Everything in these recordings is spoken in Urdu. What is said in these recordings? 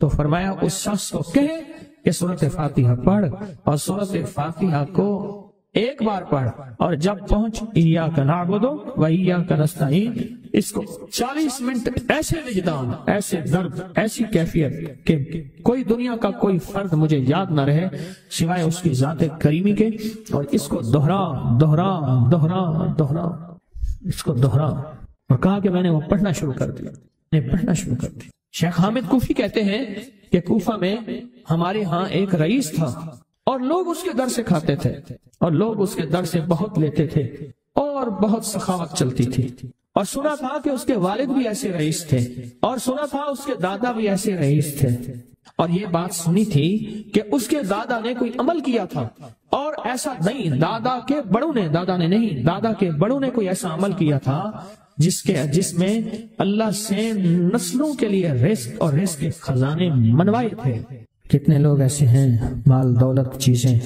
تو فرمایا اس شخص کو کہے کہ سورۃ فاتحہ پڑھ، اور سورۃ فاتحہ کو ایک بار پڑھ، اور جب پہنچ ایاک نعبد و ایاک نستعین، اس کو 40 منٹ ایسے وجدان، ایسے درد، ایسی کیفیت کہ کوئی دنیا کا کوئی فرد مجھے یاد نہ رہے سوائے اس کی ذات کریمی کے، اور اس کو دہرا دہرا دہرا دہرا، اس کو دہرا، اور کہا کہ میں نے وہ پڑھنا شروع کر دیا، پڑھنا شروع کر دیا۔ شیخ حامد کوفی کہتے ہیں کہ کوفہ میں ہمارے ہاں ایک رئیس تھا، اور لوگ اس کے در سے کھاتے تھے، اور لوگ اس کے در سے بہت لیتے تھے، اور بہت سخاوت چلتی تھی، اور سنا تھا کہ اس کے والد بھی ایسے رئیس تھے، اور سنا تھا اس کے دادا بھی ایسے رئیس تھے، اور یہ بات سنی تھی کہ اس کے دادا نے کوئی عمل کیا تھا، اور ایسا نہیں، دادا کے بڑوں نے کوئی ایسا عمل کیا تھا جس میں اللہ سے نسلوں کے لیے رزق اور رزق کے خزانے منوائے تھے۔ کتنے لوگ ایسے ہیں، مال دولت چیزیں،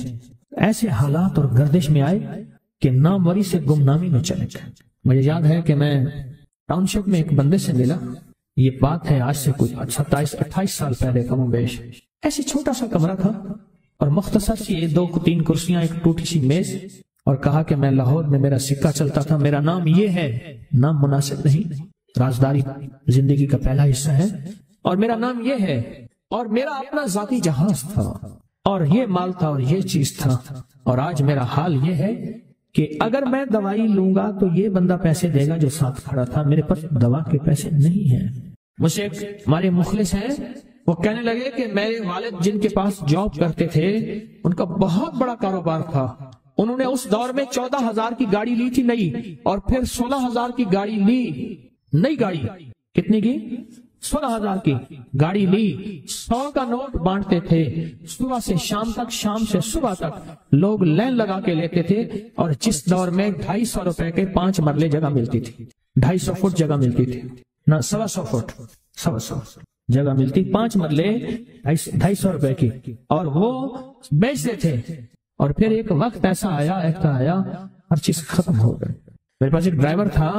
ایسے حالات اور گردش میں آئے کہ ناموری سے گمنامی میں چلے گئے۔ مجھے یاد ہے کہ میں ٹاؤن شپ میں ایک بندے سے ملا، یہ بات ہے آج سے کچھ 27-28 سال پہلے کم و بیش، ایسے چھوٹا سا کمرہ تھا اور مختصر سی 2-3 کرسیاں، ایک ٹوٹی سی میز، اور کہا کہ میں لاہور میں میرا سکہ چلتا تھا، میرا نام یہ ہے، نام مناسب نہیں، رازداری زندگی کا پہلا حصہ ہے، اور میرا نام یہ ہے، اور میرا اپنا ذاتی جہاز تھا، اور یہ مال تھا، اور یہ چیز تھا، اور آج میرا حال یہ ہے کہ اگر میں دوائی لوں گا تو یہ بندہ پیسے دے گا جو ساتھ کھڑا تھا، میرے پاس دوا کے پیسے نہیں ہیں۔ مجھ سے ہمارے مخلص ہیں، وہ کہنے لگے کہ میرے والد جن کے پاس جاب کرتے تھے ان کا بہت بڑا کاروبار تھا، انہوں نے اس دور میں 14,000 کی گاڑی لی تھی نئی، اور پھر 16,000 کی گاڑی لی، نئی گاڑی، کتنے کی؟ 16,000 کی گاڑی لی، 100 کا نوٹ بانٹتے تھے، صبح سے شام تک، شام سے صبح تک لوگ لائن لگا کے لیتے تھے، اور جس دور میں 250 روپے کے 5 مرلے جگہ ملتی تھی، 250 فٹ جگہ ملتی تھی، نہ 125 فٹ، 125 جگہ ملتی، 5 مرلے 250 روپے کی، اور وہ بیچتے تھے۔ اور پھر ایک وقت ایسا آیا ہر چیز ختم ہو گئی۔ میرے پاس ایک ڈرائیور تھا،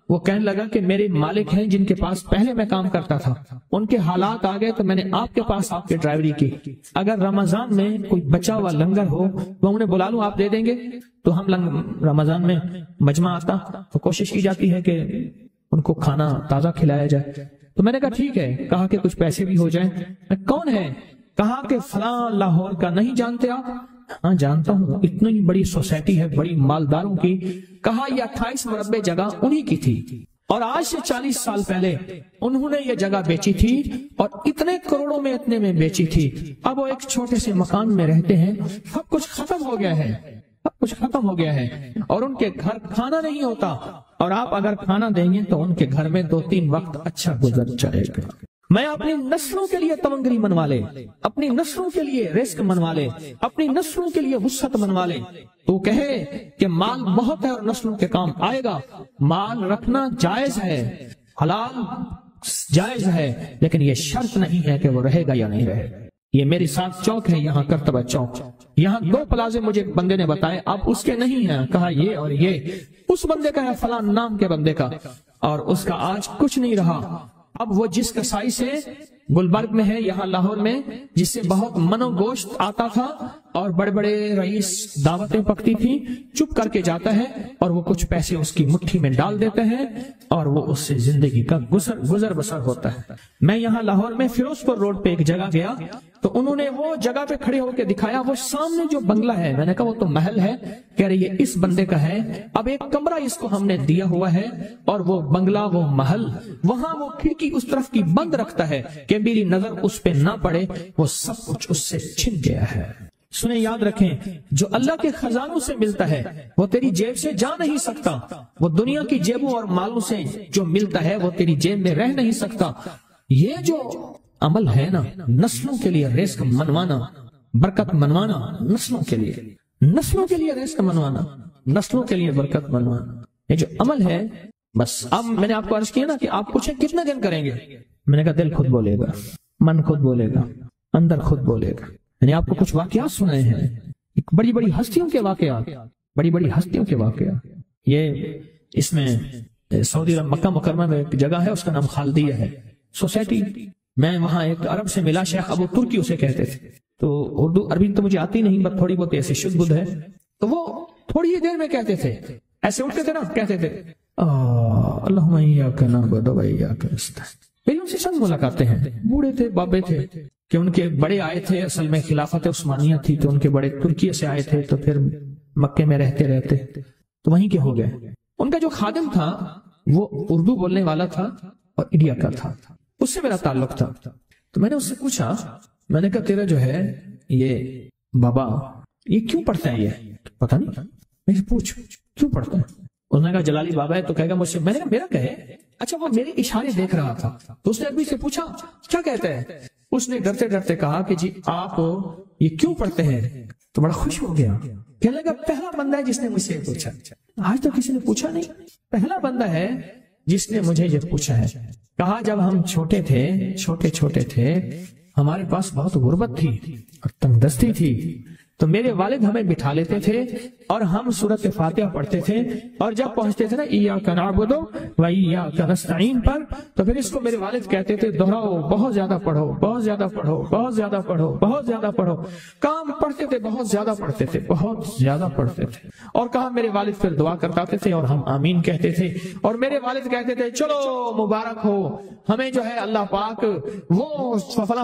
وہ کہنے لگا کہ میرے مالک ہیں جن کے پاس پہلے میں کام کرتا تھا، ان کے حالات آ گئے تو میں نے آپ کے پاس آپ کی ڈرائیوری کی، اگر رمضان میں کوئی بچا ہوا لنگر ہو وہ انہیں بلا لوں، آپ دے دیں گے؟ تو ہم رمضان میں مجمع آتا تو کوشش کی جاتی ہے کہ ان کو کھانا تازہ کھلایا جائے، تو میں نے کہا ٹھیک ہے، کہا کہ کچھ پیسے بھی ہو جائیں۔ کون ہے؟ کہا کہ فلاں لاہور کا، نہیں جانتے آپ؟ ہاں جانتا ہوں، اتنی بڑی سوسائٹی ہے، بڑی مالداروں کی۔ کہا یہ 28 مربع جگہ انہی کی تھی، اور آج سے 40 سال پہلے انہوں نے یہ جگہ بیچی تھی، اور اتنے کروڑوں میں اتنے میں بیچی تھی۔ اب وہ ایک چھوٹے سے مکان میں رہتے ہیں، سب کچھ ختم ہو گیا ہے، سب کچھ ختم ہو گیا ہے، اور ان کے گھر کھانا نہیں ہوتا، اور آپ اگر کھانا دیں گے تو ان کے گھر میں 2-3 وقت اچھا گزر جائے گا۔ میں اپنی نسلوں کے لیے تمنگری منوا لے، اپنی نسلوں کے لیے رزق منوا لے، اپنی نسلوں کے لیے وسعت منوا لے، تو کہے کہ مال بہت ہے اور نسلوں کے کام آئے گا۔ مال رکھنا جائز ہے، حلال جائز ہے، لیکن یہ شرط نہیں ہے کہ وہ رہے گا یا نہیں رہے گا۔ یہ میری ساتھ چوک ہے، یہاں کرتبہ چوک، یہاں 2 پلازے مجھے بندے نے بتائے، اب اس کے نہیں ہیں، کہا یہ اور یہ اس بندے کا ہے، فلاں نام کے بندے کا، اور اس کا آج کچھ نہیں رہا۔ اب وہ جس کسائی سے گلبرگ میں ہے، یہاں لاہور میں، جس سے بہت منو گوشت آتا تھا اور بڑے بڑے رئیس دعوتیں پکتی تھی، چپ کر کے جاتا ہے اور وہ کچھ پیسے اس کی مٹھی میں ڈال دیتے ہیں اور وہ اس سے زندگی کا گزر بسر ہوتا ہے۔ میں یہاں لاہور میں فیروز پور روڈ پہ ایک جگہ گیا تو انہوں نے وہ جگہ پہ کھڑے ہو کے دکھایا، وہ سامنے جو بنگلہ ہے، میں نے کہا وہ تو محل ہے، کہہ رہے یہ اس بندے کا ہے، اب ایک کمرہ اس کو ہم نے دیا ہوا ہے اور وہ بنگلہ، وہ محل، وہاں وہ کھڑکی اس طرف کی بند رکھتا ہے کہ میری نظر اس پہ نہ پڑے، وہ سب کچھ اس سے چھن گیا ہے۔ سنیں، یاد رکھیں، جو اللہ کے خزانوں سے ملتا ہے وہ تیری جیب سے جا نہیں سکتا، وہ دنیا کی جیبوں اور مالوں سے جو ملتا ہے وہ تیری جیب میں رہ نہیں سکتا۔ یہ جو عمل ہے نا، نسلوں کے لیے رزق منوانا، برکت منوانا، نسلوں کے لیے رزق منوانا، نسلوں کے لیے برکت منوانا، یہ جو عمل ہے، بس اب میں نے آپ کو عرض کیا نا کہ آپ پوچھیں کتنے دن کریں گے، میں نے کہا دل خود بولے گا، من خود بولے گا، اندر خود بولے گا۔ میں نے آپ کو کچھ واقعات سنائے ہیں، بڑی بڑی ہستیوں کے واقعات، بڑی بڑی ہستیوں کے واقعات۔ یہ اس میں سعودی عرب مکہ مکرمہ میں ایک جگہ ہے، اس کا نام خالدیہ ہے، سوسائٹی میں وہاں ایک عرب سے ملا، شیخ ابو ترکی اسے کہتے تھے، تو اردو عربی تو مجھے آتی نہیں، بس تھوڑی بہت ایسی شدھ بدھ ہے، تو وہ تھوڑی ہی دیر میں کہتے تھے، ایسے اٹھتے تھے نا، کہتے تھے اللہم ایاک نعبد و ایاک نستعین۔ پھر ان سے چند ملاقاتیں ہیں، بوڑھے تھے، بابے تھے، کہ ان کے بڑے آئے تھے، اصل میں خلافت عثمانیہ تھی تو ان کے بڑے ترکی سے آئے تھے، تو پھر مکے میں رہتے تو وہیں کے ہو گئے۔ ان کا جو خادم تھا وہ اردو بولنے والا تھا اور انڈیا کا تھا، اس سے میرا تعلق تھا، تو میں نے اس سے پوچھا، میں نے کہا تیرا جو ہے یہ بابا یہ کیوں پڑھتا ہے؟ یہ پتہ نہیں، میں پوچھ کیوں پڑھتا ہے؟ اس نے کہا جلالی بابا ہے تو کہے گا مجھ سے، میں نے کہا میرا کہے؟ اچھا، وہ میرے اشارے دیکھ رہا تھا، تو اس نے ابھی سے پوچھا کیا کہتا ہے؟ اس نے ڈرتے ڈرتے کہا کہ جی آپ یہ کیوں پڑھتے ہیں؟ تو بڑا خوش ہو گیا، کہنے لگا پہلا بندہ ہے جس نے مجھ سے پوچھا، آج تو کسی نے پوچھا نہیں، پہلا بندہ ہے جس نے مجھے یہ پوچھا ہے۔ کہا جب ہم چھوٹے تھے ہمارے پاس بہت غربت تھی اور تنگ دستی تھی، تو میرے والد ہمیں بٹھا لیتے تھے اور ہم سورۃ فاتحہ پڑھتے تھے، اور جب پہنچتے تھے نا ایاک نعبد و ایاک نستعین پر، تو پھر اس کو میرے والد کہتے تھے دہراؤ، بہت زیادہ پڑھو، بہت زیادہ پڑھو، بہت زیادہ پڑھو، بہت زیادہ پڑھو۔ کام پڑھتے تھے، بہت زیادہ پڑھتے تھے، بہت زیادہ پڑھتے تھے، اور کہا میرے والد پھر دعا کرتے تھے اور ہم آمین کہتے تھے، اور میرے والد کہتے تھے چلو مبارک ہو، ہمیں جو ہے اللہ پاک وہ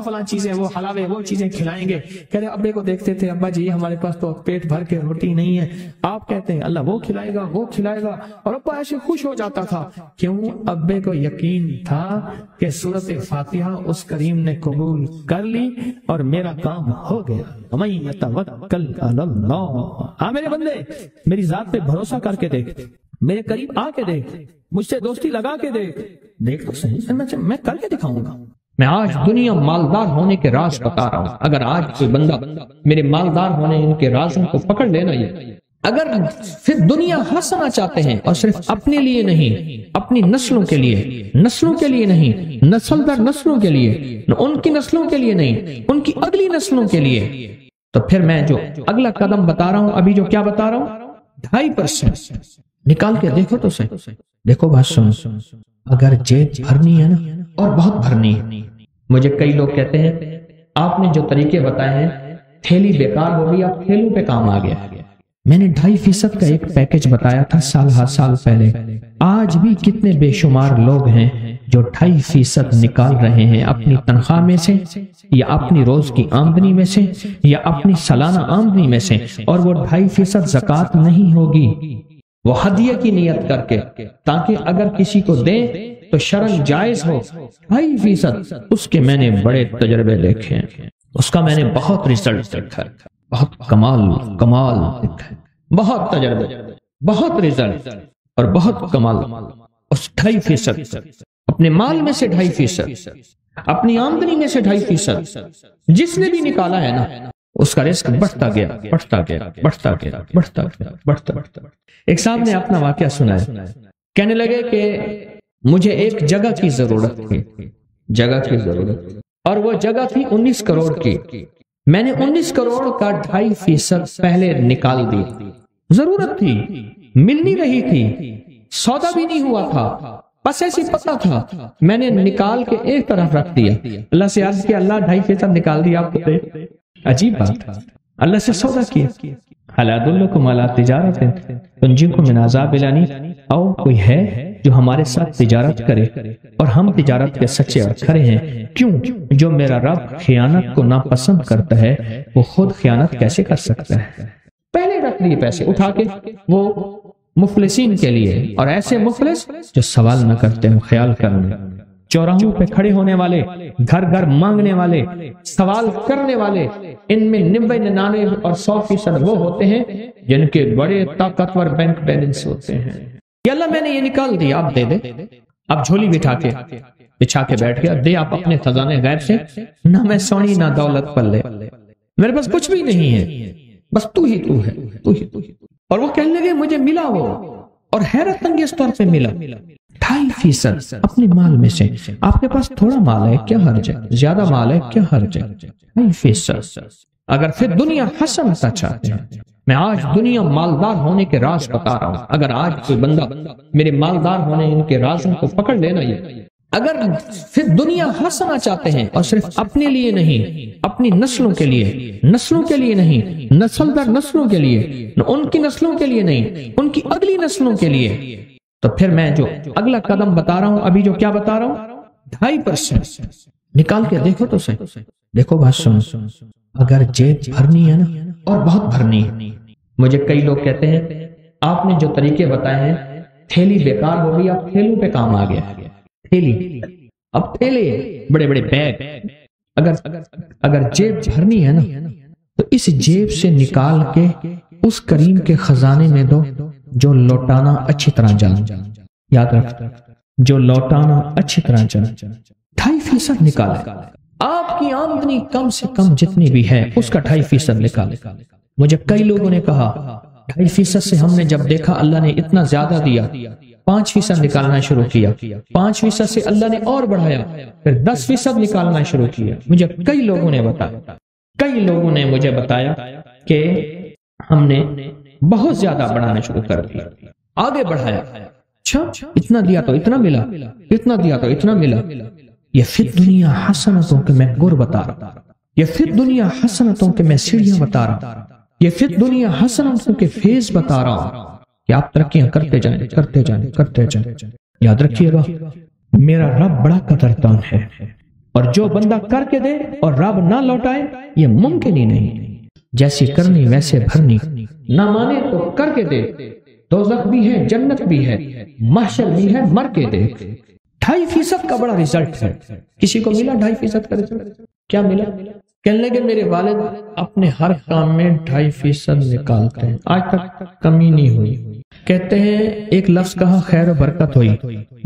فلاں چیزیں، وہ حلاوے، وہ چیزیں کھلائیں گے۔ کہہ رہے ابے کو دیکھتے تھے، ابا جی ہمارے پاس تو پیٹ بھر کے روٹی نہیں ہے، آپ کہتے ہیں اللہ وہ کھلائے گا، وہ کھلائے گا، اور ابا ایسے خوش ہو جاتا تھا۔ کیوں؟ ابے کو یقین تھا کہ سورۃ فاتحہ اس کریم نے قبول کر لی اور میرا کام ہو گیا۔ وَمَن يَتَوَکَّلْ عَلَى اللَّهِ، ہاں میرے بندے میری ذات پہ بھروسہ کر کے دیکھ، میرے قریب آ کے دیکھ، مجھ سے دوستی لگا کے دیکھ تو صحیح، میں کر کے دکھاؤں گا۔ میں آج دنیا مالدار ہونے کے راز بتا رہا ہوں، اگر آج کوئی بندہ میرے مالدار ہونے ان کے رازوں کو پکڑ لینا، یہ اگر پھر دنیا ہنسنا چاہتے ہیں، اور صرف اپنے لیے نہیں، اپنی نسلوں کے لیے نہیں، نسل در نسلوں کے لیے، ان کی نسلوں کے لیے نہیں، ان کی اگلی نسلوں کے لیے، تو پھر میں جو اگلا قدم بتا رہا ہوں، ابھی جو کیا بتا رہا ہوں، 2.5% نکال کے دیکھو تو صحیح، دیکھو بات سن، اگر جیب بھرنی ہے نا، اور بہت بھرنی ہے، مجھے کئی لوگ کہتے ہیں آپ نے جو طریقے بتائے ہیں تھیلی بیکار ہو گئی، آپ تھیلوں پہ کام آ گیا۔ میں نے 2.5% کا ایک پیکج بتایا تھا سال پہلے، آج بھی کتنے بے شمار لوگ ہیں جو 2.5% نکال رہے ہیں اپنی تنخواہ میں سے، یا اپنی روز کی آمدنی میں سے، یا اپنی سالانہ آمدنی میں سے، اور وہ 2.5% زکوٰۃ نہیں ہوگی، وہ ہدیہ کی نیت کر کے، تاکہ اگر کسی کو دیں تو شرعاً جائز ہو۔ 2.5% اس کے میں نے بڑے تجربے دیکھے ہیں، اس کا میں نے بہت ریزلٹ دیکھا ہے، بہت کمال دیکھا ہے، بہت تجربے، بہت ریزلٹ اور بہت کمال۔ اس 2.5% اپنے مال میں سے 2.5%، اپنی آمدنی میں سے 2.5%، جس نے بھی نکالا ہے نا، اس کا رزق بڑھتا گیا۔ ایک صاحب نے اپنا واقعہ سنا ہے، کہنے لگے کہ مجھے ایک جگہ کی ضرورت تھی، اور وہ جگہ تھی 19 کروڑ کی، میں نے 19 کروڑ کا 2.5% پہلے نکال دی، ضرورت تھی، مل نہیں رہی تھی، سودا بھی نہیں ہوا تھا، بس ایسی پتہ تھا، میں نے نکال کے ایک طرف رکھ دیا، اللہ سے عرض کیا اللہ 2.5% نکال دیا آپ کو دے، عجیب بات، اللہ سے سودا کیا۔ هل ادلکم علی تجارت تنجیکم من عذاب الیم، او کوئی ہے جو ہمارے ساتھ تجارت کرے، اور ہم تجارت کے سچے اور کھرے ہیں، کیوں؟ جو میرا رب خیانت کو ناپسند کرتا ہے وہ خود خیانت کیسے کر سکتا ہے؟ پہلے رکھ لیے پیسے اٹھا کے، وہ مفلسین کے لیے، اور ایسے مفلس جو سوال نہ کرتے ہیں، خیال کرنے، چوراہوں پہ کھڑے ہونے والے، گھر گھر مانگنے والے، سوال کرنے والے، ان میں 90 99 اور 100% وہ ہوتے ہیں جن کے بڑے طاقتور بینک بیلنس ہوتے ہیں کہ اللہ میں نے یہ نکال دیا، آپ دے دے، اب جھولی بچھا کے بیٹھ گیا، دے آپ اپنے خزانے غیب سے، نہ میں سونی نہ دولت پلے، میرے پاس کچھ بھی نہیں ہے، بس تو ہی ہے۔ اور وہ کہنے لگے مجھے ملا وہ، اور حیرت انگیز طور پہ ملا 2.5% اپنے مال میں سے۔ آپ کے پاس تھوڑا مال ہے کیا حرج ہے، زیادہ مال ہے کیا حرج ہے، 2.5%۔ اگر پھر دنیا حسنتا چاہتے ہیں، میں آج دنیا مالدار ہونے کے راز بتا رہا ہوں، اگر آج کوئی بندہ میرے مالدار ہونے ان کے رازوں کو پکڑ لینا، یہ اگر پھر دنیا حسنہ چاہتے ہیں اور صرف اپنے لیے نہیں، اپنی نسلوں کے لیے نہیں، نسل در نسلوں کے لیے، ان کی نسلوں کے لیے نہیں، ان کی اگلی نسلوں کے لیے، تو پھر میں جو اگلا قدم بتا رہا ہوں، ابھی جو کیا بتا رہا ہوں، 2.5% نکال کے دیکھو تو صحیح، دیکھو بات سنو، اگر جیب بھرنی ہے نا، اور بہت بھرنی ہے، مجھے کئی لوگ کہتے ہیں آپ نے جو طریقے بتائے ہیں تھیلی بیکار ہو گئی، اب تھیلوں پہ کام آ گیا، تھیلی، اب تھیلے بڑے بڑے بیگ، اگر جیب بھرنی ہے نا تو اس جیب سے نکال کے اس کریم کے خزانے میں دو جو لوٹانا اچھی طرح جان، یاد رکھ، جو لوٹانا اچھی طرح جان، 2.5% نکالے، آپ کی آمدنی کم سے کم جتنی بھی ہے اس کا 2.5% نکالے۔ مجھے کئی لوگوں نے کہا 2.5% سے ہم نے جب دیکھا اللہ نے اتنا زیادہ دیا، 5% نکالنا شروع کیا، 5% سے اللہ نے اور بڑھایا، پھر 10% نکالنا شروع کیا۔ مجھے کئی لوگوں نے مجھے بتایا کہ ہم نے بہت زیادہ بڑھانا شروع کر دیا، آگے بڑھایا، اچھا اتنا دیا تو اتنا ملا، اتنا دیا تو اتنا ملا۔ یہ فی الدنیا حسنتوں کے میں گر بتا رہا، یہ فی الدنیا حسنتوں کے میں سیڑھیاں بتا رہا، یہ فی الدنیا حسنتوں کے فیض بتا رہا ہوں کہ آپ ترقیاں کرتے جائیں۔ یاد رکھیے گا میرا رب بڑا قدردان ہے، اور جو بندہ کر کے دے اور رب نہ لوٹائے یہ ممکن ہی نہیں۔ جیسی کرنی ویسے بھرنی، نہ مانے تو کر کے دے، دوزخ بھی ہے جنت بھی ہے، محشر بھی ہے، مر کے دے۔ 2.5% کا بڑا ریزلٹ ہے۔ کسی کو ملا 2.5% کا ریزلٹ؟ کیا ملا؟ کہنے لگے میرے والد اپنے ہر کام میں 2.5% نکالتے ہیں، آج تک کمی نہیں ہوئی۔ کہتے ہیں ایک لفظ کہا خیر و برکت ہوئی،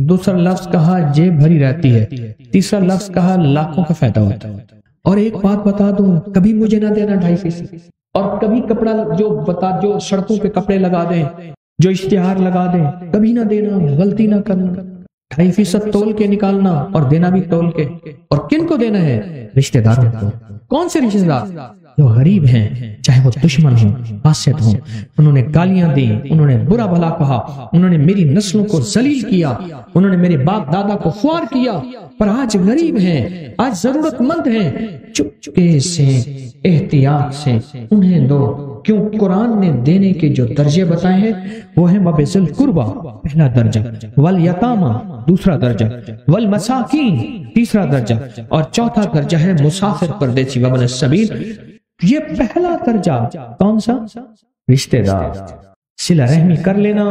دوسرا لفظ کہا جیب بھری رہتی ہے، تیسرا لفظ کہا لاکھوں کا فائدہ ہوتا ہے۔ اور ایک بات بتا دوں، کبھی مجھے نہ دینا 2.5%، اور کبھی کپڑا جو سڑکوں پہ کپڑے لگا دیں، جو اشتہار لگا دیں، کبھی نہ دینا، غلطی نہ کرنا۔ 2.5% تول کے نکالنا اور دینا بھی تول کے۔ اور کن کو دینا ہے؟ رشتہ داروں کو۔ کون سے رشتہ دار؟ جو غریب ہیں، چاہے وہ دشمن ہوں، حاسد ہوں، انہوں نے گالیاں دی، انہوں نے برا بھلا کہا، انہوں نے میری نسلوں کو ذلیل کیا، انہوں نے میرے باپ دادا کو خوار کیا، پر آج غریب ہیں، آج ضرورت مند ہیں، چپکے سے، احتیاط سے انہیں دو۔ کیوں؟ قرآن نے دینے کے جو درجے بتائے ہیں وہ ہیں وَبِذِی الْقُرْبَى پہلا درجہ، وَالْیَتَامَى دوسرا درجہ، وَالْمَسَاکِین تیسرا درجہ، اور چوتھا درجہ ہے مسافر پردیسی وابن السبیل۔ یہ پہلا درجہ کون سا؟ رشتہ دار۔ صلہ رحمی کر لینا۔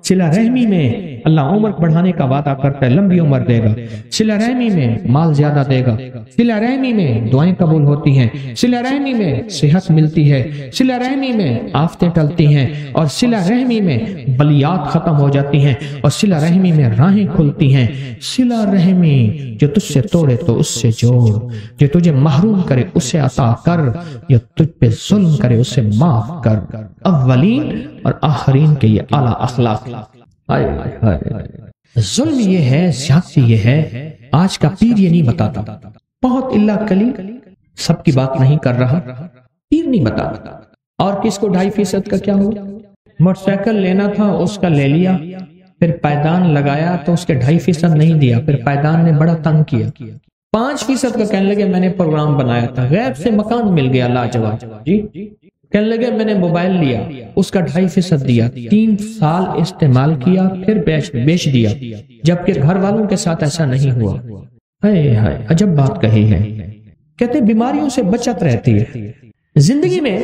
صلہ رحمی میں اللہ عمر بڑھانے کا وعدہ کرتا ہے، لمبی عمر دے گا، صلہ رحمی میں مال زیادہ دے گا، صلہ رحمی میں دعائیں قبول ہوتی ہیں، صلہ رحمی میں صحت ملتی ہے، صلہ رحمی میں آفتیں ٹلتی ہیں، اور صلہ رحمی میں بلیات ختم ہو جاتی ہیں، اور صلہ رحمی میں راہیں کھلتی ہیں۔ صلہ رحمی جو تجھ سے توڑے تو اس سے جوڑ، جو تجھے محروم کرے اسے عطا کر، جو تجھ پہ ظلم کرے اسے معاف کر۔ اولین اور آخرین کے یہ اعلیٰ اخلاق۔ ظلم یہ ہے، زیادتی یہ ہے، آج کا پیر یہ نہیں بتاتا، بہت اللہ کلی سب کی بات نہیں کر رہا، پیر نہیں بتاتا۔ اور کس کو 2.5% کا کیا ہوا؟ موٹر سائیکل لینا تھا اس کا لے لیا، پھر پائدان لگایا تو اس کے 2.5% نہیں دیا، پھر پائدان نے بڑا تنگ کیا۔ 5% کا کہنے لگے میں نے پروگرام بنایا تھا، غیب سے مکان مل گیا لاجواب، جی کہنے لگے میں نے موبائل لیا، اس کا 2.5% دیا، 3 سال استعمال کیا، پھر بیچ دیا، جبکہ گھر والوں کے ساتھ ایسا نہیں ہوا۔ عجب بات کہی ہے۔ کہتے بیماریوں سے بچت رہتی ہے زندگی میں۔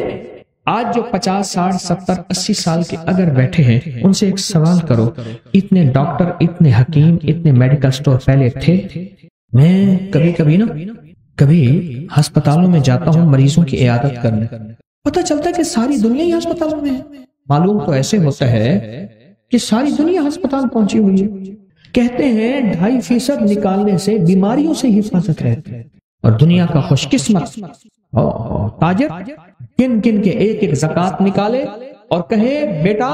آج جو 50 60 70 80 سال کے اگر بیٹھے ہیں، ان سے ایک سوال کرو، اتنے ڈاکٹر، اتنے حکیم، اتنے میڈیکل سٹور پہلے تھے؟ میں کبھی ہسپتالوں میں جاتا ہوں مریضوں کی عیادت کرنے، پتہ چلتا ہے کہ ساری دنیا ہی ہسپتالوں میں ہے۔ معلوم تو ایسے ہوتا ہے کہ ساری دنیا ہسپتال پہنچی ہوئی ہے۔ کہتے ہیں 2.5% نکالنے سے بیماریوں سے حفاظت رہتی ہے۔ اور دنیا کا خوش قسمت تاجر کن کے ایک زکات نکالے اور کہے بیٹا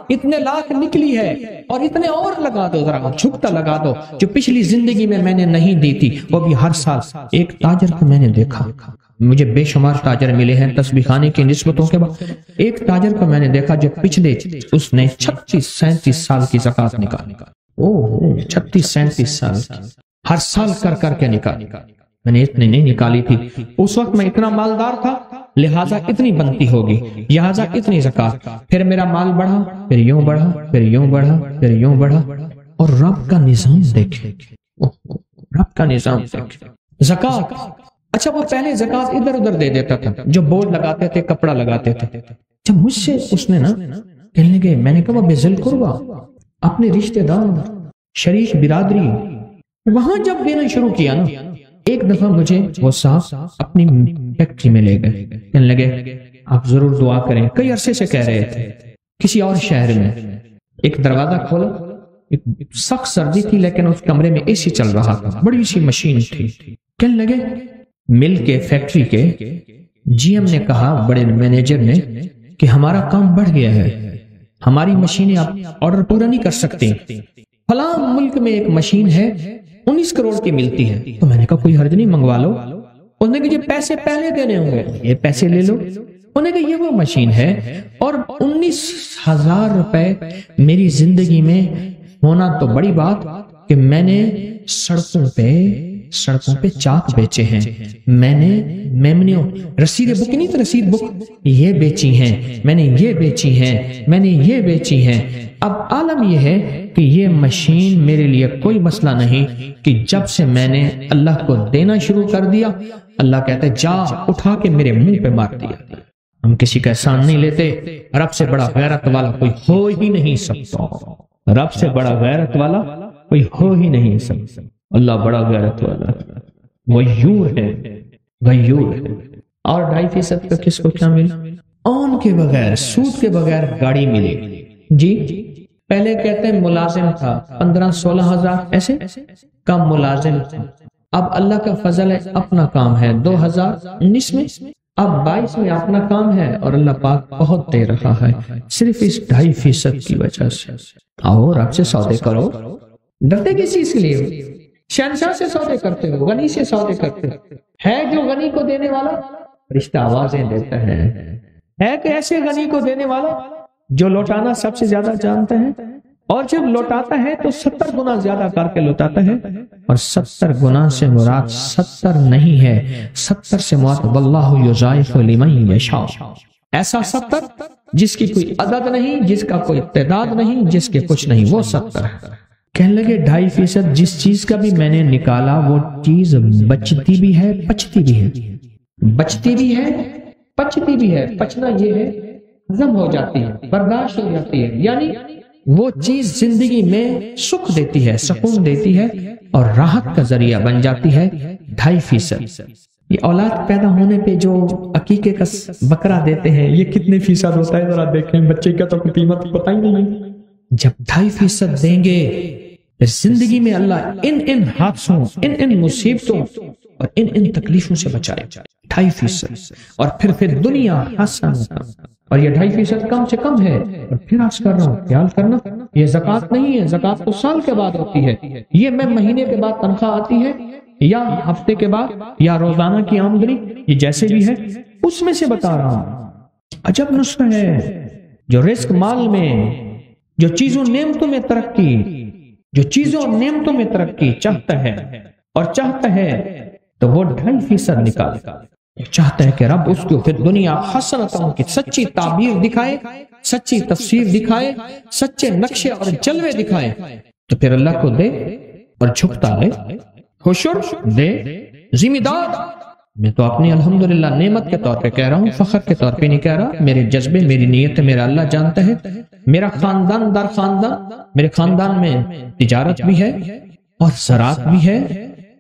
اتنے لاکھ نکلی ہے اور اتنے اور لگا دو، ذرا چھپتا لگا دو، جو پچھلی زندگی میں نے نہیں دی تھی وہ بھی ہر سال۔ ایک تاجر کو میں نے دیکھا، مجھے بے شمار تاجر ملے ہیں تسبیح خانے کی نسبتوں کے بعد، ایک تاجر کو میں نے دیکھا جو پچھلے اس نے 36 37 سال کی زکات نکالی۔ 36 37 سال کی ہر سال کر کر کے نکالی. میں نے اتنی نہیں نکالی تھی. اس وقت میں اتنا مالدار تھا لہٰذا اتنی بنتی ہوگی، لہٰذا اتنی زکات. پھر میرا مال بڑھا، پھر یوں بڑھا، پھر یوں بڑھا، پھر یوں بڑھا. اور رب کا نظام دیکھے، رب کا نظام دیکھے. زکات، اچھا وہ پہلے زکات ادھر ادھر دے دیتا تھا، جو بورڈ لگاتے تھے، کپڑا لگاتے تھے. جب مجھ سے اس نے نا کہنے لگے، میں نے کہا وہ بذل قربا، اپنے رشتہ دار، شریک برادری، وہاں جب دینا شروع کیا نا، ایک دفعہ مجھے وہ صاحب اپنی فیکٹری میں لے گئے. کہنے لگے آپ ضرور دعا کریں. کئی عرصے سے کہہ رہے تھے. کسی اور شہر میں ایک دروازہ کھولا، سخت سردی تھی لیکن اس کمرے میں اے سی چل رہا تھا، بڑی سی مشین تھی. کہنے لگے مل کے فیکٹری کے جی ایم نے کہا، بڑے مینیجر نے، کہ ہمارا کام بڑھ گیا ہے، ہماری مشینیں آپ آرڈر پورا نہیں کر سکتی. فلاں ملک میں ایک مشین ہے 19 کروڑ کی ملتی ہے. تو میں نے کہا کوئی حرج نہیں، منگوا لو. انہوں نے کہا یہ پیسے پہلے دینے ہوں گے، یہ پیسے لے لو. انہوں نے کہا یہ وہ مشین ہے، اور 19,000 روپے میری زندگی میں ہونا تو بڑی بات کہ میں نے سڑکوں پہ چاک بیچے ہیں، میں نے میمنیوں، رسید بک نہیں تو رسید بک یہ بیچی ہیں، میں نے یہ بیچی ہیں، میں نے یہ بیچی ہیں. اب عالم یہ ہے کہ یہ مشین میرے لیے کوئی مسئلہ نہیں کہ جب سے میں نے اللہ کو دینا شروع کر دیا، اللہ کہتا ہے جا اٹھا کے میرے منہ پہ مار دیا. ہم کسی کا احسان نہیں لیتے. رب سے بڑا غیرت والا کوئی ہو ہی نہیں سکتا. رب سے بڑا غیرت والا کوئی ہو ہی نہیں سکتا. اللہ بڑا غیرت والا غیور ہے، غیور ہے. اور 2.5% کا کس کو کیا ملا؟ اون کے بغیر، سود کے بغیر گاڑی ملی. جی پہلے کہتے ہیں ملازم تھا 15-16 ہزار، ایسے کم ملازم تھا. اب اللہ کا فضل ہے، اپنا کام ہے 2019 میں، اب 22 میں اپنا کام ہے، اور اللہ پاک بہت دے رہا ہے صرف اس 2.5% کی وجہ سے. آؤ رب سے سودے کرو. ڈرتے کس چیز کے لیے؟ شہنشاہ سے سودے کرتے ہو، غنی سے سودے کرتے ہو. ہے جو غنی کو دینے والا، رشتہ آوازیں دیتا ہے کہ ایسے غنی کو دینے والا جو لوٹانا سب سے زیادہ جانتا ہے، اور جب لوٹاتا ہے تو 70 گنا زیادہ کر کے لوٹاتا ہے. اور 70 گنا سے مراد 70 نہیں ہے، 70 سے مراد واللہ یضاعف لمن یشاء. ایسا 70 جس کی کوئی عدد نہیں، جس کا کوئی تعداد نہیں، جس کے کچھ نہیں، وہ 70 ہے. کہنے لگے 2.5% جس چیز کا بھی میں نے نکالا وہ چیز بچتی بھی ہے، پچتی بھی ہے. بچتی بھی ہے، پچتی بھی ہے. پچنا یہ ہے ہضم ہو جاتی ہے، برداشت ہو جاتی ہے، یعنی وہ چیز زندگی میں سکھ دیتی ہے، سکون دیتی ہے، اور راحت کا ذریعہ بن جاتی ہے. 2.5%. یہ اولاد پیدا ہونے پہ جو عقیقے کا بکرا دیتے ہیں، یہ کتنے فیصد ہوتا ہے ذرا دیکھیں. بچے کا تو قیمت پتہ ہی نہیں. جب 2.5% دیں گے پھر زندگی میں اللہ ان حادثوں، ان مصیبتوں اور ان تکلیفوں سے بچائے. 2.5%. اور پھر دنیا حسن. اور یہ 2.5% کم سے کم ہے. اور پھر عرض کر رہا ہوں، خیال کرنا یہ زکوٰۃ نہیں ہے. زکوٰۃ تو سال کے بعد ہوتی ہے. یہ میں مہینے کے بعد تنخواہ آتی ہے، یا ہفتے کے بعد، یا روزانہ کی آمدنی، یہ جیسے بھی ہے اس میں سے بتا رہا ہوں. عجب نسخہ ہے جو رزق مال میں، جو چیزوں نعمتوں میں ترقی، جو چیزوں اور نعمتوں میں ترقی چاہتا ہے، اور چاہتا ہے تو وہ 2.5% نکالے. چاہتا ہے کہ رب اس کو پھر دنیا حسنتوں کی سچی تعبیر دکھائے، سچی تفسیر دکھائے، سچے نقشے اور جلوے دکھائے، تو پھر اللہ کو دے اور جھکتا ہے. حشر دے، ذمہ دار. میں تو اپنی الحمدللہ نعمت کے طور پہ کہہ رہا ہوں، فخر کے طور پہ نہیں کہہ رہا. میرے جذبے، میری نیت میرا اللہ جانتا ہے. میرا خاندان در خاندان، میرے خاندان میں تجارت بھی ہے، اور زراعت بھی ہے،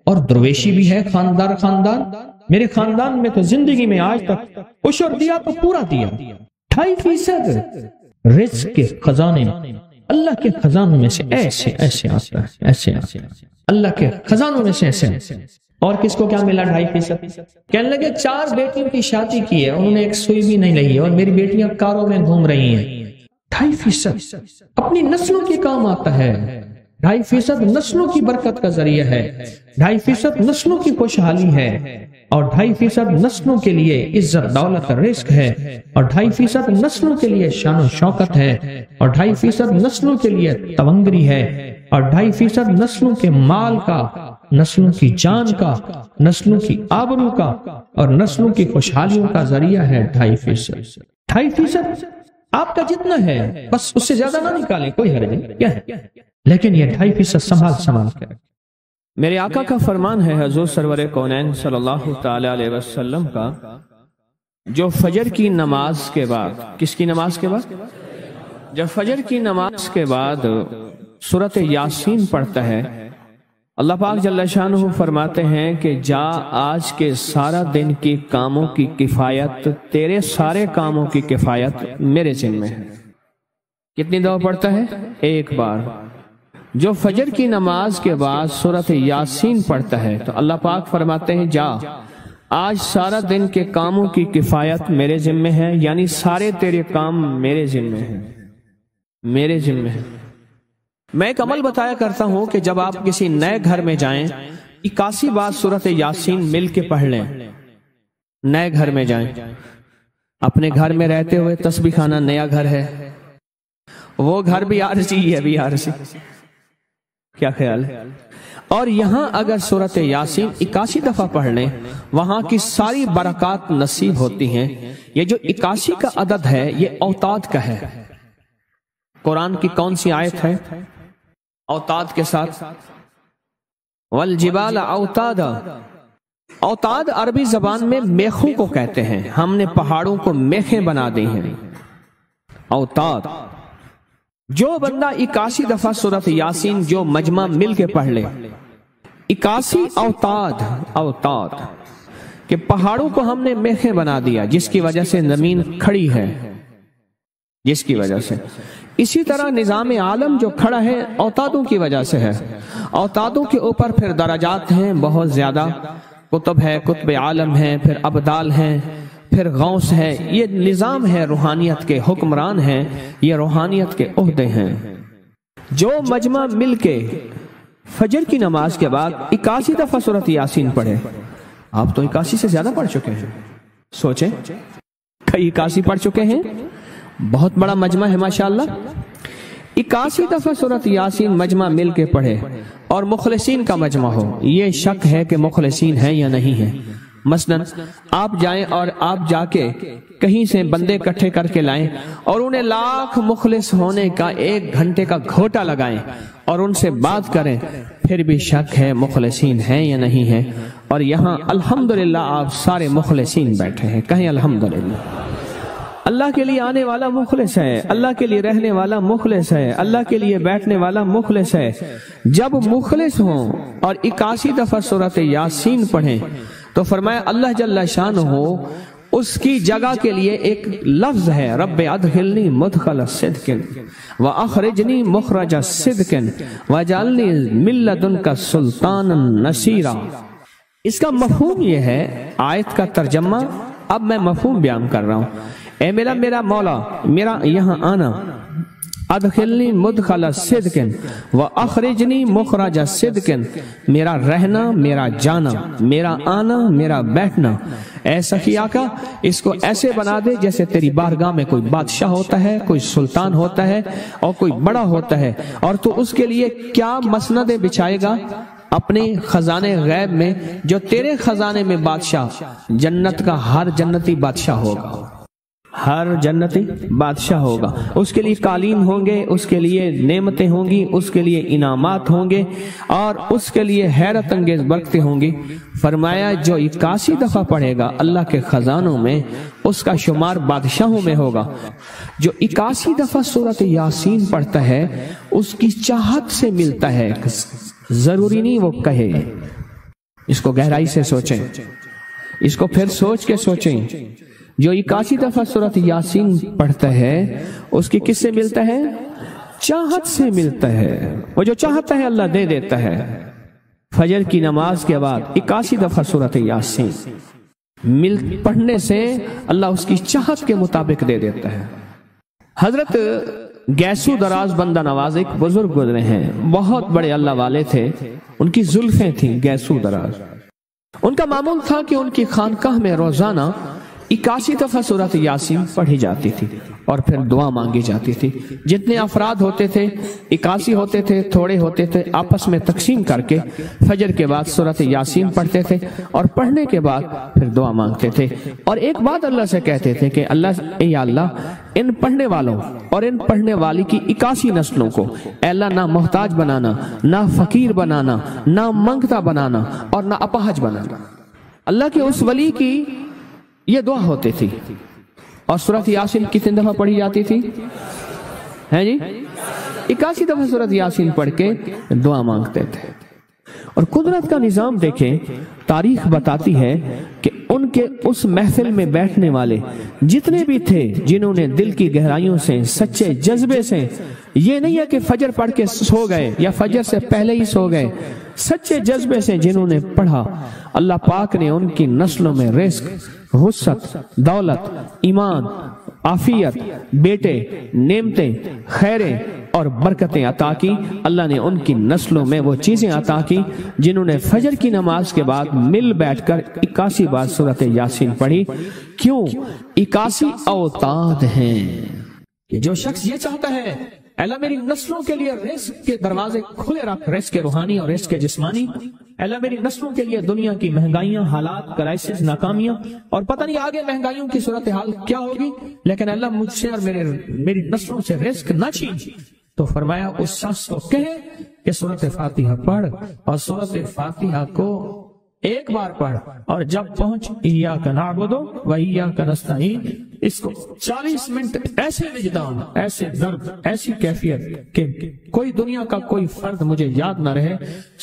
اور درویشی بھی ہے. خاندان خاندان میرے خاندان میں تو زندگی میں آج تک عشر دیا تو پورا دیا. 2.5% رزق کے خزانے اللہ کے خزانوں میں سے ایسے آتا ہے، ایسے اللہ کے خزانوں میں سے ایسے. اور کس کو کیا ملا 2.5%؟ کہنے لگے 4 بیٹیوں کی شادی کی ہے، انہوں نے ایک سوئی بھی نہیں لئی ہے، اور میری بیٹیاں کاروں میں گھوم رہی ہیں. 2.5% اپنی نسلوں کے کام آتا ہے. 2.5% نسلوں کی برکت کا ذریعہ ہے. 2.5% نسلوں کی خوشحالی ہے، اور 2.5% نسلوں کے لیے عزت دولت رزق ہے، اور 2.5% نسلوں کے لیے شان و شوکت ہے، اور 2.5% نسلوں کے لیے تونگری ہے، اور 2.5% نسلوں کے مال کا نسلوں کی جان کا، نسلوں کی آبرو کا اور نسلوں کی خوشحالیوں کا ذریعہ ہے 2.5%۔ 2.5% آپ کا جتنا ہے بس اس سے زیادہ نہ نکالیں، کوئی حرج نہیں، کیا ہے، لیکن یہ 2.5% سنبھال کر۔ میرے آقا کا فرمان ہے حضور سرور کونین صلی اللہ تعالی علیہ وسلم کا، جو فجر کی نماز کے بعد، کس کی نماز کے بعد؟ جب فجر کی نماز کے بعد سورۃ یاسین پڑھتا ہے، اللہ پاک جل شانہ فرماتے ہیں کہ جا آج کے سارا دن کی کاموں کی کفایت، تیرے سارے کاموں کی کفایت میرے ذمہ ہے۔ کتنی دفعہ پڑھتا ہے؟ ایک بار۔ جو فجر کی نماز کے بعد سورۃ یاسین پڑھتا ہے تو اللہ پاک فرماتے ہیں جا آج سارا دن کے کاموں کی کفایت میرے ذمہ ہے، یعنی سارے تیرے کام میرے ذمہ ہیں، میرے ذمہ ہیں۔ میں ایک عمل بتایا کرتا ہوں کہ جب آپ کسی نئے گھر میں جائیں 81 بار سورۃ یاسین مل کے پڑھ لیں۔ نئے گھر میں جائیں، اپنے گھر میں رہتے ہوئے تسبیح خانہ نیا گھر ہے، وہ گھر بھی عارضی ہے، بھی عارضی، کیا خیال ہے؟ اور یہاں اگر سورۃ یاسین 81 دفعہ پڑھ لیں، وہاں کی ساری برکات نصیب ہوتی ہیں۔ یہ جو 81 کا عدد ہے یہ اوتاد کا ہے۔ قرآن کی کون سی آیت ہے اوتاد کے ساتھ؟ والجبال اوتادا۔ اوتاد عربی زبان میں میخوں کو کہتے ہیں، ہم نے پہاڑوں کو میخیں بنا دی ہیں، اوتاد۔ جو بندہ 81 دفعہ سورۃ یاسین جو مجمع مل کے پڑھ لے، 81 اوتاد، اوتاد کہ پہاڑوں کو ہم نے میخیں بنا دیا، جس کی وجہ سے زمین کھڑی ہے، جس کی وجہ سے۔ اسی طرح نظام عالم جو کھڑا ہے اوتادوں کی وجہ سے ہے۔ اوتادوں کے اوپر پھر درجات ہیں بہت زیادہ، کتب ہے، کتب عالم ہے، پھر ابدال ہیں، پھر غوث ہے۔ یہ نظام ہے، روحانیت کے حکمران ہیں، یہ روحانیت کے عہدے ہیں۔ جو مجمع مل کے فجر کی نماز کے بعد 81 دفعہ سورۃ یاسین پڑھے، آپ تو 81 سے زیادہ پڑھ چکے ہیں، سوچیں، کئی 81 پڑھ چکے ہیں، بہت بڑا مجمع ہے ماشاءاللہ۔ 81 دفعہ سورۃ یاسین مجمع مل کے پڑھے اور مخلصین کا مجمع ہو، یہ شک ہے کہ مخلصین ہیں یا نہیں ہیں۔ مثلا آپ جائیں اور آپ جا کے کہیں سے بندے اکٹھے کر کے لائیں اور انہیں لاکھ مخلص ہونے کا 1 گھنٹے کا گھوٹا لگائیں اور ان سے بات کریں، پھر بھی شک ہے مخلصین ہیں یا نہیں ہیں۔ اور یہاں الحمدللہ آپ سارے مخلصین بیٹھے ہیں، کہیں الحمدللہ۔ اللہ کے لیے آنے والا مخلص ہے، اللہ کے لیے رہنے والا مخلص ہے، اللہ کے لیے بیٹھنے والا مخلص ہے۔ جب مخلص ہوں اور 81 دفعہ سورۃ یاسین پڑھیں تو فرمایا اللہ جل شانہ اس کی جگہ کے لیے ایک لفظ ہے، رب ادخلنی مدخل صدق واخرجنی مخرج صدق واجعلنی من لدنک سلطانا نصیرا۔ اس کا مفہوم یہ ہے، آیت کا ترجمہ اب میں مفہوم بیان کر رہا ہوں۔ اے میرا مولا، میرا یہاں آنا، ادخلنی مدخل صدق واخرجنی مخرج صدق، میرا رہنا، میرا جانا، میرا آنا، میرا بیٹھنا، اے سخی آقا اس کو ایسے بنا دے جیسے تیری بارگاہ میں کوئی بادشاہ ہوتا ہے، کوئی سلطان ہوتا ہے اور کوئی بڑا ہوتا ہے، اور تو اس کے لیے کیا مسندیں بچھائے گا اپنے خزانے غیب میں، جو تیرے خزانے میں بادشاہ، جنت کا ہر جنتی بادشاہ ہوگا، ہر جنتی بادشاہ ہوگا، اس کے لیے قالین ہوں گے، اس کے لیے نعمتیں ہوں گی، اس کے لیے انعامات ہوں گے اور اس کے لیے حیرت انگیز برکتیں ہوں گی۔ فرمایا جو 81 دفعہ پڑھے گا اللہ کے خزانوں میں، اس کا شمار بادشاہوں میں ہوگا۔ جو 81 دفعہ سورۃ یاسین پڑھتا ہے اس کی چاہت سے ملتا ہے، ضروری نہیں وہ کہے۔ اس کو گہرائی سے سوچیں، اس کو پھر سوچ کے سوچیں۔ جو 81 دفعہ سورۃ یاسین پڑھتا ہے اس کی کس سے ملتا ہے؟ چاہت سے ملتا ہے، وہ جو چاہتا ہے اللہ دے دیتا ہے۔ فجر کی نماز کے بعد 81 دفعہ سورۃ یاسین پڑھنے سے اللہ اس کی چاہت کے مطابق دے دیتا ہے۔ حضرت گیسو دراز بندہ نواز ایک بزرگ گزرے ہیں، بہت بڑے اللہ والے تھے، ان کی زلفیں تھیں گیسو دراز۔ ان کا معمول تھا کہ ان کی خانقاہ میں روزانہ 81 دفعہ سورۃ یاسین پڑھی جاتی تھی اور پھر دعا مانگی جاتی تھی۔ جتنے افراد ہوتے تھے 81 ہوتے تھے، تھوڑے ہوتے تھے، آپس میں تقسیم کر کے فجر کے بعد سورۃ یاسین پڑھتے تھے اور پڑھنے کے بعد پھر دعا مانگتے تھے، اور ایک بات اللہ سے کہتے تھے کہ یا اللہ ان پڑھنے والوں اور ان پڑھنے والی کی 81 نسلوں کو اے اللہ نہ محتاج بنانا، نہ فقیر بنانا، نہ منگتا بنانا اور نہ اپاہج بنانا۔ اللہ کے اس ولی کی یہ دعا ہوتی تھی۔ اور سورۃ یاسین کتنے دفعہ پڑھی جاتی تھی؟ ہے جی 81 دفعہ سورۃ یاسین پڑھ کے دعا مانگتے تھے۔ اور قدرت کا نظام دیکھیں، تاریخ بتاتی ہے کہ ان کے اس محفل میں بیٹھنے والے جتنے بھی تھے، جنہوں نے دل کی گہرائیوں سے سچے جذبے سے، یہ نہیں ہے کہ فجر پڑھ کے سو گئے یا فجر سے پہلے ہی سو گئے، سچے جذبے سے جنہوں نے پڑھا، اللہ پاک نے ان کی نسلوں میں رزق، وسعت، دولت، ایمان، عافیت، بیٹے، نعمتیں، خیریں اور برکتیں عطا کی۔ اللہ نے ان کی نسلوں میں وہ چیزیں عطا کی جنہوں نے فجر کی نماز کے بعد مل بیٹھ کر 81 بار سورۃ یاسین پڑھی۔ کیوں؟ 81 اوتاد ہیں کہ جو شخص یہ چاہتا ہے اللہ میری نسلوں کے لیے رزق کے دروازے کھلے رکھ، رزق کے روحانی اور رزق کے جسمانی، اللہ میری نسلوں کے لیے دنیا کی مہنگائیاں، حالات، کرائسس، ناکامیاں، اور پتہ نہیں آگے مہنگائیوں کی صورتحال کیا ہوگی، لیکن اللہ مجھ سے اور میری نسلوں سے رزق نہ چھین، تو فرمایا اس شخص کو کہے کہ سورۃ فاتحہ پڑھ، اور سورۃ فاتحہ کو ایک بار پڑھ، اور جب پہنچ ایاک نعبد و ایاک نستعین، اس کو 40 منٹ ایسے وجدان، ایسے درد، ایسی کیفیت کہ کوئی دنیا کا کوئی فرد مجھے یاد نہ رہے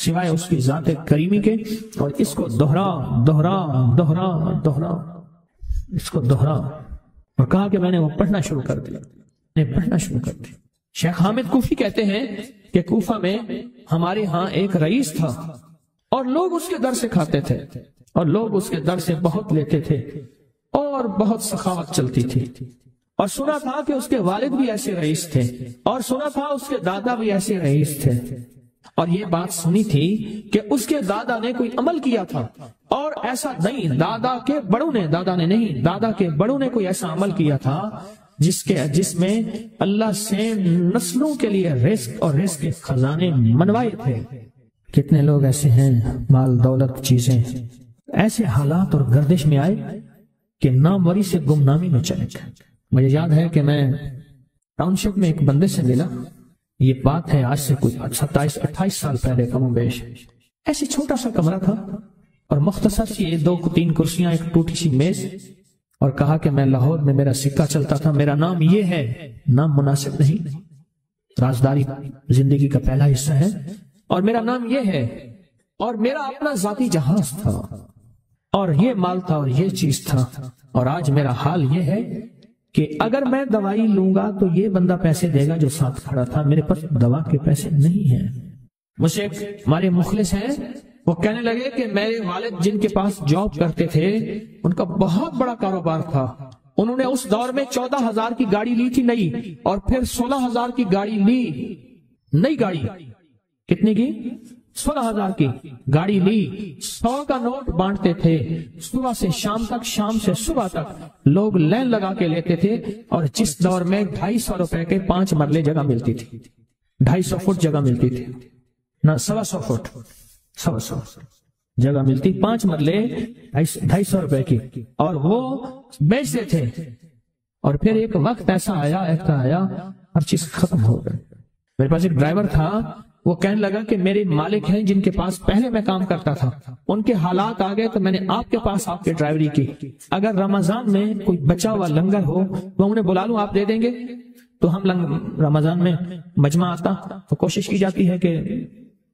سوائے اس کی ذات کریمی کے، اور اس کو دہرا دہرا دہرا دہرا، اس کو دہرا، اور کہا کہ میں نے وہ پڑھنا شروع کر دیا۔ شیخ حامد کوفی کہتے ہیں کہ کوفہ میں ہمارے ہاں ایک رئیس تھا، اور لوگ اس کے در سے کھاتے تھے، اور لوگ اس کے در سے بہت لیتے تھے، اور بہت سخاوت چلتی تھی، اور سنا تھا کہ اس کے والد بھی ایسے رئیس تھے، اور سنا تھا اس کے دادا بھی ایسے رئیس تھے، اور یہ بات سنی تھی کہ اس کے دادا نے کوئی عمل کیا تھا، اور ایسا نہیں، دادا کے بڑوں نے کوئی ایسا عمل کیا تھا جس میں اللہ سے نسلوں کے لیے رزق اور رزق کے خزانے منوائے تھے۔ کتنے لوگ ایسے ہیں، مال دولت چیزیں، ایسے حالات اور گردش میں آئے کہ ناموری سے گمنامی میں چلے گئے۔ مجھے یاد ہے کہ میں ٹاؤن شپ میں ایک بندے سے ملا، یہ بات ہے آج سے کچھ 27-28 سال پہلے کم و بیش، ایسے چھوٹا سا کمرہ تھا اور مختصر سی 2-3 کرسیاں، ایک ٹوٹی سی میز، اور کہا کہ میں لاہور میں میرا سکہ چلتا تھا، میرا نام یہ ہے، نام مناسب نہیں، رازداری زندگی کا پہلا حصہ ہے، اور میرا نام یہ ہے، اور میرا اپنا ذاتی جہاز تھا، اور یہ مال تھا اور یہ چیز تھا، اور آج میرا حال یہ ہے کہ اگر میں دوائی لوں گا تو یہ بندہ پیسے دے گا جو ساتھ کھڑا تھا، میرے پاس دوا کے پیسے نہیں ہیں۔ مجھ سے ہمارے مخلص ہیں، وہ کہنے لگے کہ میرے والد جن کے پاس جاب کرتے تھے ان کا بہت بڑا کاروبار تھا، انہوں نے اس دور میں 14,000 کی گاڑی لی تھی نئی، اور پھر 16,000 کی گاڑی لی، نئی گاڑی، کتنے کی؟ 16,000 کی گاڑی لی، 100 کا نوٹ بانٹتے تھے، صبح سے شام تک، شام سے صبح تک لوگ لائن لگا کے لیتے تھے، اور جس دور میں 250 روپے کے 5 مرلے جگہ ملتی تھی، 250 فٹ جگہ ملتی تھی، نہ 125 فٹ، 125 جگہ ملتی، 5 مرلے 250 روپے کی، اور وہ بیچتے تھے۔ اور پھر ایک وقت ایسا آیا ہر چیز ختم ہو گئی۔ میرے پاس ایک ڈرائیور تھا، وہ کہنے لگا کہ میرے مالک ہیں جن کے پاس پہلے میں کام کرتا تھا، ان کے حالات آ گئے تو میں نے آپ کے پاس آپ کے ڈرائیوری کی، اگر رمضان میں کوئی بچا ہوا لنگر ہو تو انہیں بلا لوں، آپ دے دیں گے؟ تو ہم رمضان میں مجمع آتا تو کوشش کی جاتی ہے کہ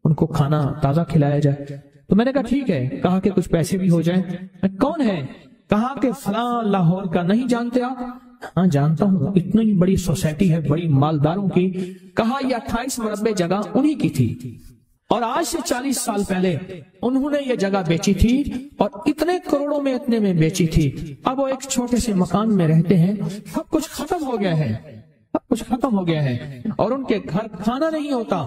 ان کو کھانا تازہ کھلایا جائے، تو میں نے کہا ٹھیک ہے، کہا کہ کچھ پیسے بھی ہو جائیں۔ کون ہے؟ کہا کہ فلاں لاہور کا، نہیں جانتے آپ؟ ہاں جانتا ہوں، اتنی بڑی سوسائٹی ہے، بڑی مالداروں کی۔ کہا یہ 28 مربع جگہ انہی کی تھی، اور آج سے 40 سال پہلے انہوں نے یہ جگہ بیچی تھی، اور اتنے کروڑوں میں اتنے میں بیچی تھی۔ اب وہ ایک چھوٹے سے مکان میں رہتے ہیں، سب کچھ ختم ہو گیا ہے، سب کچھ ختم ہو گیا ہے، اور ان کے گھر کھانا نہیں ہوتا،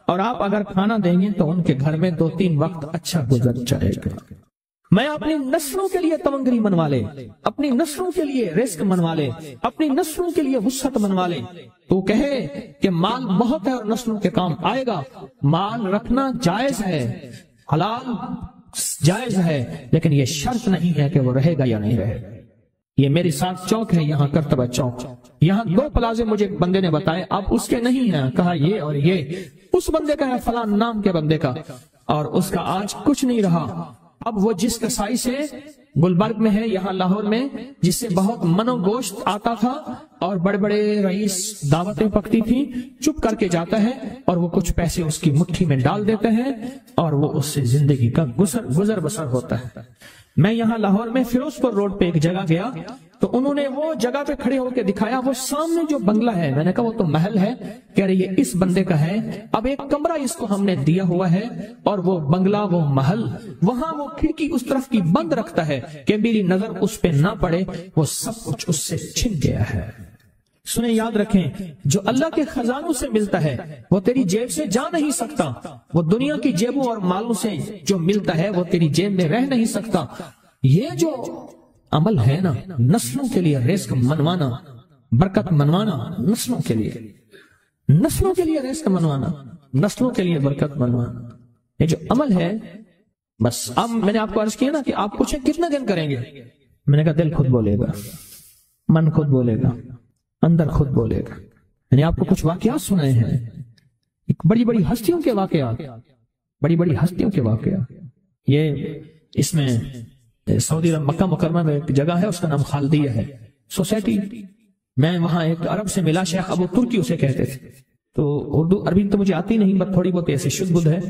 اور آپ اگر کھانا دیں گے تو ان کے گھر میں 2-3 وقت اچھا گزر جائے گا۔ میں اپنی نسلوں کے لیے تمنگری منوا لے، اپنی نسلوں کے لیے رزق منوا لے، اپنی نسلوں کے لیے وسعت منوا لے۔ تو کہے کہ مال بہت ہے اور نسلوں کے کام آئے گا۔ مال رکھنا جائز ہے، حلال جائز ہے، لیکن یہ شرط نہیں ہے کہ وہ رہے گا یا نہیں رہے گا۔ یہ میری ساتھ چوک ہے، یہاں کرتبہ چوک، یہاں 2 پلازے مجھے ایک بندے نے بتائے، اب اس کے نہیں ہیں، کہا یہ اور یہ اس بندے کا ہے، فلان نام کے بندے کا، اور اس کا آج کچھ نہیں رہا۔ اب وہ جس کسائی سے گلبرگ میں ہے، یہاں لاہور میں، جس سے بہت من و گوشت آتا تھا اور بڑے بڑے رئیس دعوتیں پکتی تھی، چپ کر کے جاتا ہے اور وہ کچھ پیسے اس کی مٹھی میں ڈال دیتے ہیں اور وہ اس سے زندگی کا گزر بسر ہوتا ہے۔ میں یہاں لاہور میں فیروز پور روڈ پہ ایک جگہ گیا تو انہوں نے وہ جگہ پہ کھڑے ہو کے دکھایا، وہ سامنے جو بنگلہ ہے، میں نے کہا وہ تو محل ہے، کہہ رہے یہ اس بندے کا ہے، اب ایک کمرہ اس کو ہم نے دیا ہوا ہے اور وہ بنگلہ وہ محل، وہاں وہ کھڑکی اس طرف کی بند رکھتا ہے کہ میری نظر اس پہ نہ پڑے، وہ سب کچھ اس سے چھن گیا ہے۔ سنیں، یاد رکھیں، جو اللہ کے خزانوں سے ملتا ہے وہ تیری جیب سے جا نہیں سکتا، وہ دنیا کی جیبوں اور مالوں سے جو ملتا ہے وہ تیری جیب میں رہ نہیں سکتا۔ یہ جو عمل ہے نا، نسلوں کے لیے رزق منوانا، برکت منوانا، نسلوں کے لیے رزق منوانا، نسلوں کے لیے برکت منوانا، یہ جو عمل ہے، بس اب میں نے آپ کو عرض کیا نا کہ آپ پوچھیں کتنے دن کریں گے، میں نے کہا دل خود بولے گا، من خود بولے گا، اندر خود بولے گا۔ میں نے آپ کو کچھ واقعات سنائے ہیں، بڑی بڑی ہستیوں کے واقعات، بڑی بڑی ہستیوں کے واقعات۔ یہ اس میں سعودی عرب مکہ مکرمہ میں ایک جگہ ہے، اس کا نام خالدیہ ہے سوسائٹی۔ میں وہاں ایک عرب سے ملا، شیخ ابو ترکی اسے کہتے تھے، تو اردو عربی تو مجھے آتی نہیں، بس تھوڑی بہت ایسی شدھ بدھ ہے۔